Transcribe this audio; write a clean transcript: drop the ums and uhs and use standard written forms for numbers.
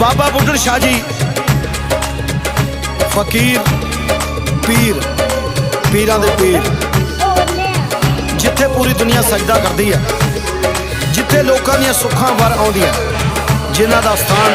बाबा बुढ़न शाह जी फकीर पीर पीरां दे पीर, जिथे पूरी दुनिया सजदा करदी है, जिथे लोकां दियां सुखां वर आउंदियां, जिन्हां दा स्थान